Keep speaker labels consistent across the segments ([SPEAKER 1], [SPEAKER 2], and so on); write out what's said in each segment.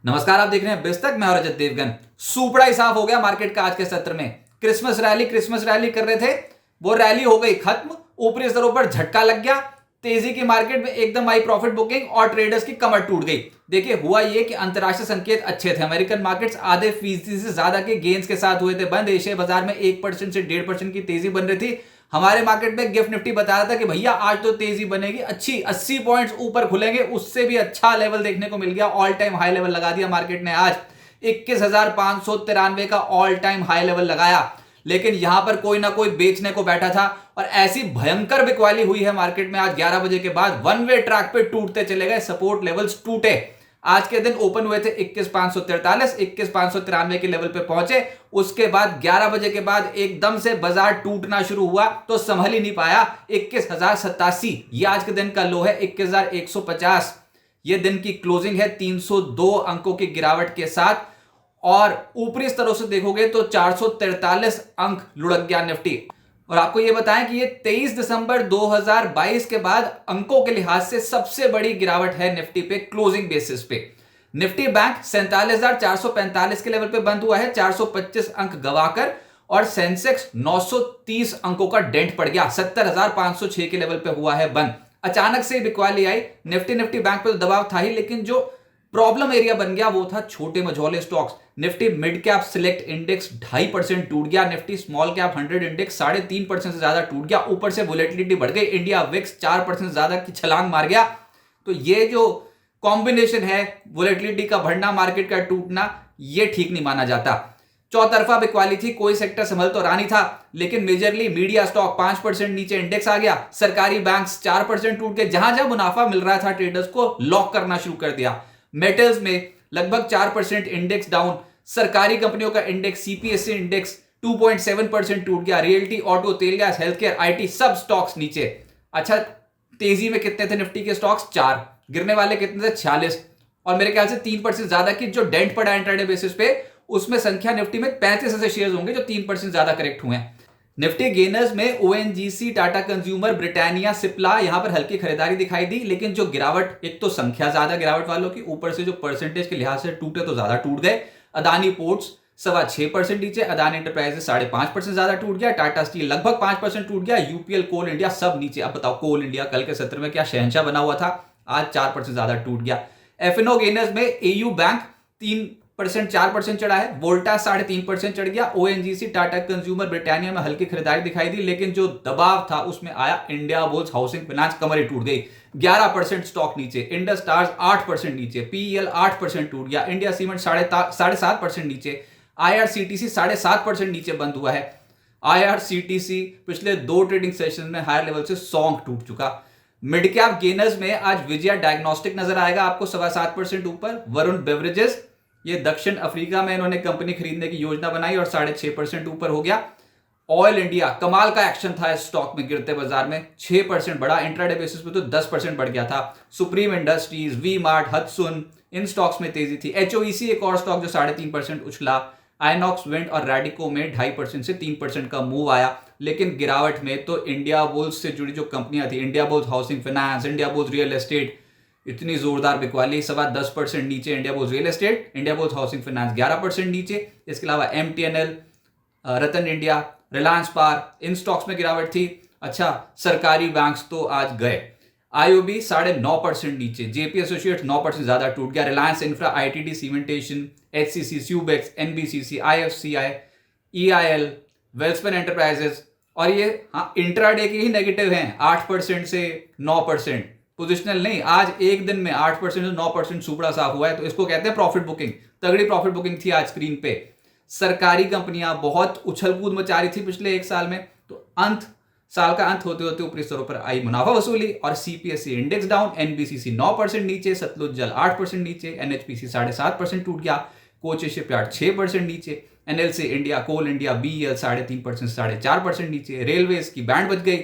[SPEAKER 1] नमस्कार, आप देख रहे हैं बिस्तक। मैं और रजत देवगन। सुपड़ा ही साफ हो गया मार्केट का आज के सत्र में। क्रिसमस रैली कर रहे थे, वो रैली हो गई खत्म। ऊपरी स्तरों पर झटका लग गया, तेजी की मार्केट में एकदम आई प्रॉफिट बुकिंग और ट्रेडर्स की कमर टूट गई। देखिए, हुआ ये कि अंतरराष्ट्रीय संकेत अच्छे थे। अमेरिकन मार्केट्स आधे फीसदी से ज्यादा के गेन्स के साथ हुए थे बंद। एशिया बाजार में 1% से 1.5% की तेजी बन रही थी। हमारे मार्केट में गिफ्ट निफ्टी बता रहा था कि भैया आज तो तेजी बनेगी, अच्छी 80 पॉइंट्स ऊपर खुलेंगे। उससे भी अच्छा लेवल देखने को मिल गया, ऑल टाइम हाई लेवल लगा दिया मार्केट ने। आज 21,593 का ऑल टाइम हाई लेवल लगाया। लेकिन यहां पर कोई ना कोई बेचने को बैठा था और ऐसी भयंकर बिकवाली हुई है मार्केट में। आज 11 बजे के बाद वन वे ट्रैक पे टूटते चले गए, सपोर्ट लेवल्स टूटे। आज के दिन ओपन हुए थे 21,543, 21,593 के लेवल पे पहुंचे। उसके बाद 11 बजे के बाद एकदम से बाजार टूटना शुरू हुआ तो संभल ही नहीं पाया। 21,087 ये आज के दिन का लो है। 21,150 ये दिन की क्लोजिंग है 302 अंकों की गिरावट के साथ। और ऊपरी स्तरों से देखोगे तो 443 अंक लुढ़क गया निफ्टी। और आपको यह बताएं कि ये 23 दिसंबर 2022 के बाद अंकों के लिहाज से सबसे बड़ी गिरावट है निफ्टी पे क्लोजिंग बेसिस पे। निफ्टी बैंक 47,445 के लेवल पे बंद हुआ है, 425 अंक गवाकर। और सेंसेक्स 930 अंकों का डेंट पड़ गया, 70,506 के लेवल पे हुआ है बंद। अचानक से बिकवाली आई। निफ्टी बैंक पे तो दबाव था ही, लेकिन जो प्रॉब्लम एरिया बन गया वो था छोटे मझोले stocks. Nifty mid cap select index 2.5% टूट गया। निफ्टी स्मॉल कैप 100 इंडेक्स 3.5% से ज्यादा टूट गया। ऊपर से वोलेटिलिटी बढ़ गई। इंडिया विक्स 4% से ज्यादा की छलांग मार गया। तो ये जो कॉम्बिनेशन है, वोलेटिलिटी का बढ़ना, मार्केट का टूटना, ये ठीक नहीं माना जाता। चौतरफा बिकवाली थी, कोई सेक्टर संभल तो रहा नहीं था। लेकिन मेजरली मीडिया स्टॉक 5% नीचे इंडेक्स आ गया। सरकारी बैंक्स 4% टूट के, जहां जहां मुनाफा मिल रहा था ट्रेडर्स को लॉक करना शुरू कर दिया। मेटल्स में लगभग 4% इंडेक्स डाउन। सरकारी कंपनियों का इंडेक्स सीपीएससी इंडेक्स 2.7% टूट गया। रियल्टी, ऑटो, तेल गैस, हेल्थ केयर, आईटी सब स्टॉक्स नीचे। अच्छा, तेजी में कितने थे निफ्टी के स्टॉक्स? 4। गिरने वाले कितने थे? 46। और मेरे ख्याल से 3% ज्यादा की जो डेंट पड़ा इंट्राडे बेसिस पे, उसमें संख्या निफ्टी में 35 ऐसे शेयर होंगे जो 3% ज्यादा करेक्ट हुए हैं। निफ्टी गेनर्स में ONGC, Tata consumer, Britannia, Cipla, यहां पर हल्की खरीदारी दिखाई दी। लेकिन जो गिरावट, एक तो संख्या ज्यादा गिरावट वालों की, ऊपर से जो परसेंटेज के लिहाज से टूटे तो ज्यादा टूट गए। अदानी पोर्ट्स 6.25% नीचे, अदानी एंटरप्राइजेस 5.5% ज्यादा टूट गया, टाटा स्टील लगभग 5% टूट गया, यूपीएल, कोल इंडिया सब नीचे। अब बताओ, कोल इंडिया कल के सत्र में क्या शहंशाह बना हुआ था, आज 4% ज्यादा टूट गया। एफएनओ गेनर्स में एयू बैंक 4% चढ़ा है, वोल्टास 3.5% चढ़ गया। ओएनजीसी, टाटा कंज्यूमर, ब्रिटानिया में हल्की खरीदारी दिखाई दी। लेकिन जो दबाव था उसमें आया इंडिया बुल्स हाउसिंग फाइनेंस, कमर ही टूट गई, 11% स्टॉक नीचे। इंडस टावर्स 8% नीचे, पीईएल 8% टूट गया। इंडिया सीमेंट 7.5% नीचे। आईआरसीटीसी 7.5% नीचे बंद हुआ है। आईआरसीटीसी पिछले 2 ट्रेडिंग सेशन में हायर लेवल से सॉन्ग टूट चुका। मिड कैप गेनर्स में आज विजया डायग्नोस्टिक नजर आएगा आपको 7.25% ऊपर। वरुण बेवरेजेस, ये दक्षिण अफ्रीका में इन्होंने कंपनी खरीदने की योजना बनाई और 6.5% ऊपर हो गया। ऑयल इंडिया, कमाल का एक्शन था इस स्टॉक में, गिरते बाजार में 6% बढ़ा। इंट्राडे बेसिस पे तो 10% बढ़ गया था। Supreme Industries, V Mart, Hatsun, इन स्टॉक्स में तेजी थी। एचओईसी एक और स्टॉक जो 3.5% उछला। आइनॉक्स विंड और रैडिको में 2.5% से 3% का मूव आया। लेकिन गिरावट में तो इंडिया बुल्स से जुड़ी जो कंपनियां थी, India bulls housing finance, India bulls real estate, इतनी जोरदार बिकवाली। 10% नीचे India bulls real estate, India bulls housing finance 11% नीचे। इसके अलावा एमटीएनएल, रतन इंडिया, रिलायंस पावर, इन स्टॉक्स में गिरावट थी। अच्छा, सरकारी बैंक्स तो आज गए। आईओबी 9.5% नीचे, जेपी एसोसिएट्स 9% ज्यादा टूट गया। Reliance Infra, ITD Cementation, HCC, Subex, NBCC, IFCI, EIL, Welspun Enterprises. और ये इंट्राडे के ही नेगेटिव हैं, 8% से 9%। पोजिशनल नहीं, आज एक दिन में 8% से 9% सुपड़ा साफ हुआ है, तो इसको कहते हैं प्रॉफिट बुकिंग। तगड़ी प्रॉफिट बुकिंग थी आज स्क्रीन पे। सरकारी कंपनियां बहुत उछल कूद मचा रही थी पिछले एक साल में, तो साल का अंत होते होते ऊपरी स्तरों पर आई मुनाफा वसूली। और सीपीएससी इंडेक्स डाउन, एनबीसीसी 9% नीचे, सतलुज जल 8% नीचे, एनएचपीसी 7.5% टूट गया, कोचे शिपयार्ड 6% नीचे, एनएलसी इंडिया, कोल इंडिया, बीईएल 3.5% से 4.5% नीचे। रेलवेज की बैंड बच गई।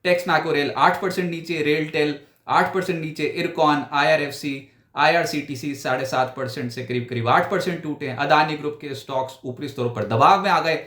[SPEAKER 1] टेक्स मैको रेल 8% नीचे, रेलटेल 8% नीचे, इरकॉन, आईआरएफसी, आईआरसीटीसी 7.5% से करीब 8% टूटे। अदानी ग्रुप के स्टॉक्स ऊपरी स्तरों पर दबाव में आ गए।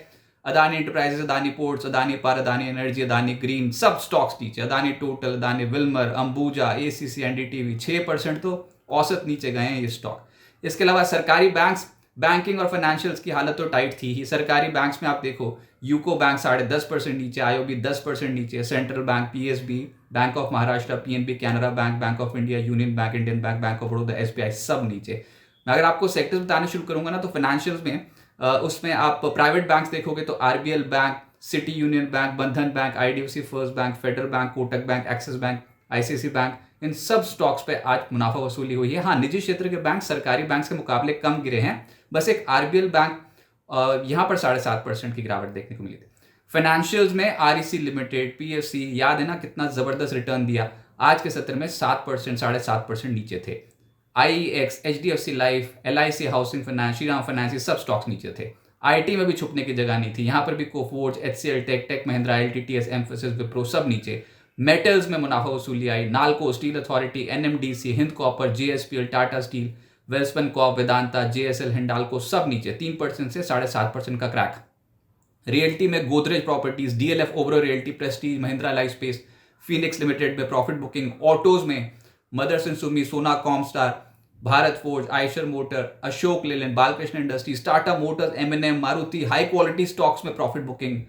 [SPEAKER 1] Adani enterprises, Adani ports, Adani power, Adani energy, Adani green सब स्टॉक्स नीचे। Adani total, Adani Wilmer, Ambuja, ACC, NDTV 6% तो औसत नीचे गए हैं ये स्टॉक। इसके अलावा सरकारी बैंक्स, बैंकिंग और फाइनेंशियल्स की हालत तो टाइट थी ही। सरकारी बैंक्स में आप देखो यूको बैंक 10.5% नीचे, आईओबी 10% नीचे, central bank, PSB, bank of Maharashtra, PNB, Canara bank, bank of India, union bank, Indian bank, bank of Baroda, SBI सब नीचे। मैं अगर आपको सेक्टर्स बताने शुरू करूंगा ना तो फाइनेंशियल्स में उसमें आप प्राइवेट बैंक्स देखोगे तो RBL Bank, City Union Bank, Bandhan Bank, IDFC First Bank, Federal Bank, Kotak Bank, Axis Bank, ICICI Bank, इन सब स्टॉक्स पे आज मुनाफा वसूली हुई है। हाँ, निजी क्षेत्र के बैंक सरकारी बैंक के मुकाबले कम गिरे हैं, बस एक आरबीएल बैंक यहां पर 7.5% की गिरावट देखने को मिली थी। फाइनेंशियल्स में आरईसी लिमिटेड, पीएफसी, याद है ना कितना जबरदस्त रिटर्न दिया, आज के सत्र में 7%, 7.5% नीचे थे। IEX, HDFC life, LIC housing finance, Shriram finance, ये सब स्टॉक्स नीचे थे। आईटी में भी छुपने की जगह नहीं थी, यहां पर भी Coforge, HCL, Tech Mahindra, LTTS, Mphasis, Wipro सब नीचे। मेटल्स में मुनाफा वसूली आई, NALCO, Steel Authority, NMDC, Hind Copper, JSPL, Tata Steel, Welspun Corp, Vedanta, JSL, Hindalco सब नीचे। 3% से 7.5% का क्रैक। रियल्टी में Godrej Properties, DLF, Oberoi Realty, Prestige, Mahindra Life Space, Phoenix Limited में प्रॉफिट बुकिंग। ऑटोज में Motherson Sumi, Sona Comstar, Bharat Forge, Eicher Motor, Ashok Leyland, Balkrishna Industries, Tata Motors, MNM, Maruti, high quality stocks में profit booking.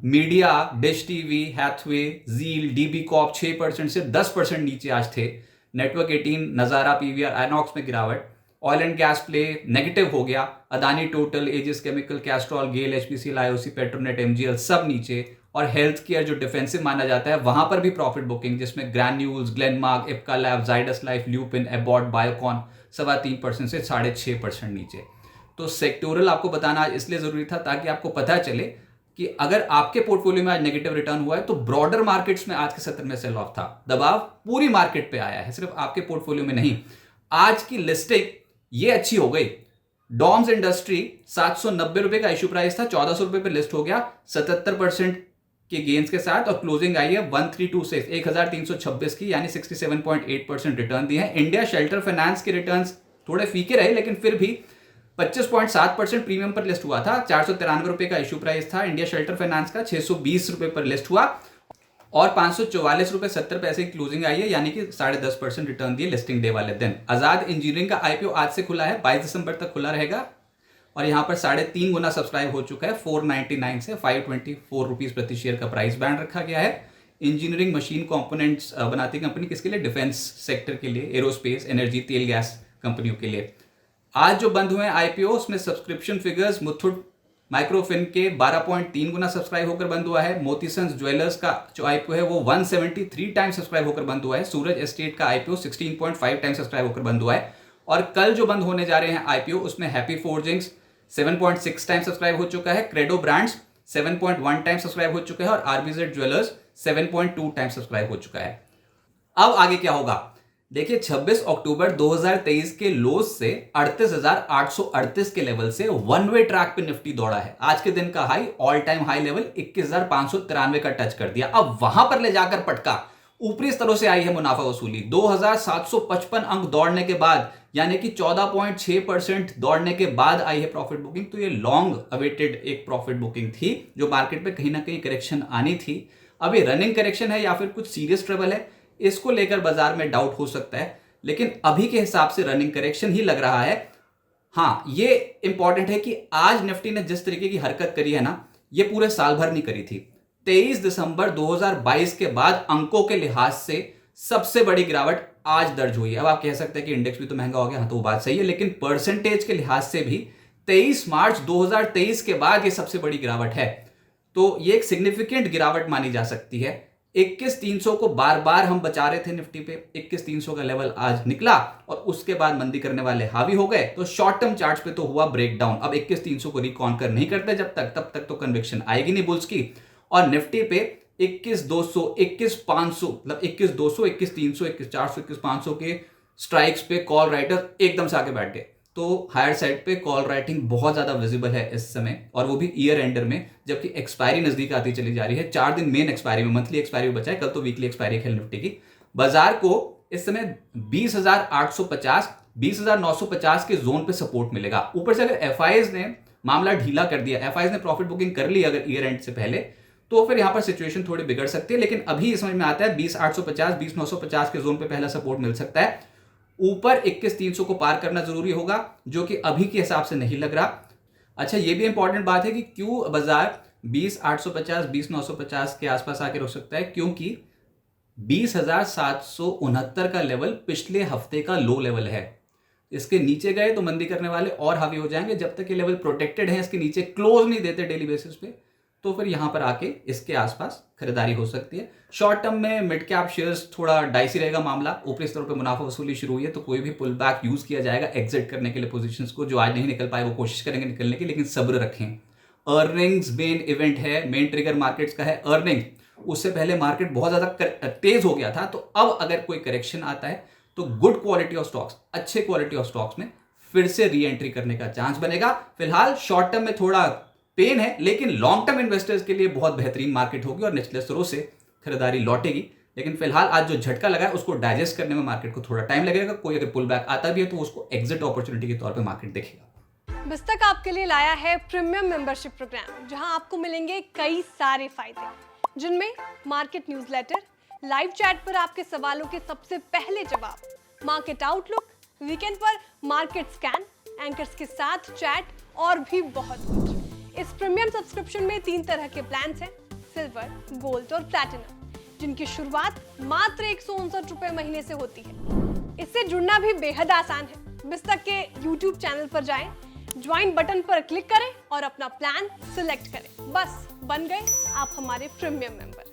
[SPEAKER 1] Media, Dish TV, Hathway, Zeel, DB Corp 6% से 10% नीचे आज थे। Network 18, नजारा, PVR, Inox में गिरावट। Oil and gas play negative हो गया, Adani Total, Aegis Chemical, Castrol, GAIL, HPCL, IOC, Petronet, MGL सब नीचे। और हेल्थ केयर जो डिफेंसिव माना जाता है वहां पर भी प्रॉफिट बुकिंग, जिसमें granules, Glenmark, Ipca lab, Zydus life, lupin, Abbott, Biocon 3.25% से 6.5% नीचे। तो सेक्टोरल आपको बताना आज इसलिए जरूरी था ताकि आपको पता चले कि अगर आपके पोर्टफोलियो में आज नेगेटिव रिटर्न हुआ है तो ब्रॉडर मार्केट्स में आज के सत्र में सेल ऑफ था, दबाव पूरी मार्केट पे आया है, सिर्फ आपके पोर्टफोलियो में नहीं। आज की लिस्टिंग ये अच्छी हो गई। डॉम्स इंडस्ट्री 790 रुपए का इश्यू प्राइस था, 1400 रुपए पे लिस्ट हो गया 77% के गेन्स के साथ, और क्लोजिंग आई है 1326, 1326 की, यानी 67.8% रिटर्न दिए हैं। इंडिया शेल्टर फाइनेंस के रिटर्न्स थोड़े फीके रहे, लेकिन फिर भी 25.7% प्रीमियम पर लिस्ट हुआ था। 493 रुपए का इश्यू प्राइस था इंडिया शेल्टर फाइनेंस का, 620 रुपए पर लिस्ट हुआ, और 544 रुपए 70 पैसे की क्लोजिंग आई है, यानी कि 10.5% रिटर्न दिए लिस्टिंग डे वाले दिन। आजाद इंजीनियरिंग का आईपीओ आज से खुला है, 22 दिसंबर तक खुला रहेगा, और यहां पर 3.5 गुना सब्सक्राइब हो चुका है। 499 से 524 रुपीज प्रति शेयर का प्राइस बैंड रखा गया है। इंजीनियरिंग मशीन कंपोनेंट्स बनाती कंपनी, किसके लिए? डिफेंस सेक्टर के लिए, एरोस्पेस, एनर्जी, तेल गैस कंपनियों के लिए। आज जो बंद हुए आईपीओ, उसमें सब्सक्रिप्शन फिगर्स मुथुट माइक्रोफिन के 12.3 गुना सब्सक्राइब होकर बंद हुआ है। मोतीसंस ज्वेलर्स का जो आईपीओ है वो 173 टाइम्स सब्सक्राइब होकर बंद हुआ है। सूरज एस्टेट का आईपीओ 16.5 टाइम्स सब्सक्राइब होकर बंद हुआ है। और कल जो बंद होने जा रहे हैं आईपीओ, उसमें हैप्पी फोर्जिंग्स 7.6 टाइम्स सब्सक्राइब हो चुका है, क्रेडो ब्रांड्स 7.1 टाइम्स सब्सक्राइब हो चुका है, और आरबीजेड ज्वेलर्स 7.2 टाइम्स सब्सक्राइब हो चुका है। अब आगे क्या होगा? देखिए, 26 अक्टूबर 2023 के लोज से 38,838 के लेवल से वन वे ट्रैक पे निफ्टी दौड़ा है। आज के दिन का high, all time high level 21,593 का टच कर दिया। अब वहां पर ले जाकर पटका, ऊपरी स्तरों से आई है मुनाफा वसूली। 2,755 अंक दौड़ने के बाद, यानी कि 14.6% दौड़ने के बाद आई है प्रॉफिट बुकिंग। तो ये लॉन्ग अवेटेड एक प्रॉफिट बुकिंग थी, जो मार्केट पे कहीं ना कहीं करेक्शन आनी थी। अब ये रनिंग करेक्शन है या फिर कुछ सीरियस ट्रबल है, इसको लेकर बाजार में डाउट हो सकता है, लेकिन अभी के हिसाब से रनिंग करेक्शन ही लग रहा है। हाँ, ये इंपॉर्टेंट है कि आज निफ्टी ने जिस तरीके की हरकत करी है ना, ये पूरे साल भर नहीं करी थी। 23 दिसंबर 2022 के बाद अंकों के लिहाज से सबसे बड़ी गिरावट आज दर्ज हुई है। अब आप कह सकते हैं कि इंडेक्स भी तो महंगा हो गया, हाँ तो वो बात सही है, लेकिन परसेंटेज के लिहाज से भी 23 मार्च 2023 के बाद ये सबसे बड़ी गिरावट है। तो ये एक सिग्निफिकेंट गिरावट मानी जा सकती है। 21,300 को बार बार हम बचा रहे थे निफ्टी पे, 21,300 का लेवल आज निकला और उसके बाद मंदी करने वाले हावी हो गए। तो शॉर्ट टर्म चार्ट्स पे तो हुआ ब्रेकडाउन। अब 21,300 को रिकॉन्कर नहीं करते तब तक तो कन्विक्शन आएगी नहीं बुल्स की। और निफ्टी पे 21,200, 21,500, मतलब 21,200, 21,300, 21,400, 21,500 के स्ट्राइक्स पे कॉल राइटर एकदम से आके बैठ गए। तो हायर साइड पे कॉल राइटिंग बहुत ज्यादा विजिबल है इस समय, और वो भी ईयर एंडर में, जबकि एक्सपायरी नजदीक आती चली जा रही है। 4 दिन मेन एक्सपायरी में, मंथली एक्सपायरी बचा है, कल तो वीकली एक्सपायरी है निफ्टी की। बाजार को इस समय 20,850, 20,950 के जोन पे सपोर्ट मिलेगा। ऊपर से अगर एफआईज ने मामला ढीला कर दिया, एफआईज ने प्रॉफिट बुकिंग कर ली अगर ईयर एंड से पहले, तो फिर यहां पर सिचुएशन थोड़ी बिगड़ सकती है। लेकिन अभी समझ में आता है 20,850, 20,950 के जोन पे पहला सपोर्ट मिल सकता है। ऊपर 21,300 को पार करना जरूरी होगा, जो कि अभी के हिसाब से नहीं लग रहा। अच्छा, ये भी इंपॉर्टेंट बात है कि क्यों बाजार 20,850 20,950 के आसपास आके रुक सकता है, क्योंकि 20,769 का लेवल पिछले हफ्ते का लो लेवल है। इसके नीचे गए तो मंदी करने वाले और हावी हो जाएंगे। जब तक ये लेवल प्रोटेक्टेड है, इसके नीचे क्लोज नहीं देते डेली बेसिस पे, तो फिर यहां पर आके इसके आसपास खरीदारी हो सकती है। शॉर्ट टर्म में मिड कैप शेयर्स थोड़ा डाइसी रहेगा मामला। ऊपरी स्तरों पे मुनाफा वसूली शुरू हुई है, तो कोई भी पुल बैक यूज किया जाएगा एग्जिट करने के लिए पोजीशंस को। जो आज नहीं निकल पाए वो कोशिश करेंगे निकलने की, लेकिन सब्र रखें। अर्निंग्स मेन इवेंट है, मेन ट्रिगर मार्केट्स का है अर्निंग। उससे पहले मार्केट बहुत ज्यादा तेज हो गया था, तो अब अगर कोई करेक्शन आता है तो गुड क्वालिटी ऑफ स्टॉक्स, अच्छे क्वालिटी ऑफ स्टॉक्स में फिर से री एंट्री करने का चांस बनेगा। फिलहाल शॉर्ट टर्म में थोड़ा पेन है, लेकिन लॉन्ग टर्म इन्वेस्टर्स के लिए बहुत बेहतरीन मार्केट होगी और निचले स्तरों से खरीदारी लौटेगी। लेकिन फिलहाल आज जो झटका लगा है उसको डाइजेस्ट करने में मार्केट को थोड़ा टाइम लगेगा। कोई अगर पुल बैक आता भी है तो उसको एग्जिट अपॉर्चुनिटी के तौर पे मार्केट देखेगा।
[SPEAKER 2] बिस्तक आपके लिए लाया है प्रीमियम मेंबरशिप प्रोग्राम, जहां आपको मिलेंगे कई सारे फायदे, जिनमें मार्केट न्यूज़लेटर, लाइव चैट पर आपके सवालों के सबसे पहले जवाब, मार्केट आउटलुक, वीकेंड पर मार्केट स्कैन, एंकर्स के साथ चैट और भी बहुत कुछ। इस प्रीमियम सब्सक्रिप्शन में 3 तरह के प्लान्स हैं, सिल्वर, गोल्ड और प्लैटिनम, जिनकी शुरुआत मात्र 159 रुपए महीने से होती है। इससे जुड़ना भी बेहद आसान है। बिस्तक के YouTube चैनल पर जाएं, ज्वाइन बटन पर क्लिक करें और अपना प्लान सिलेक्ट करें। बस बन गए आप हमारे प्रीमियम मेंबर।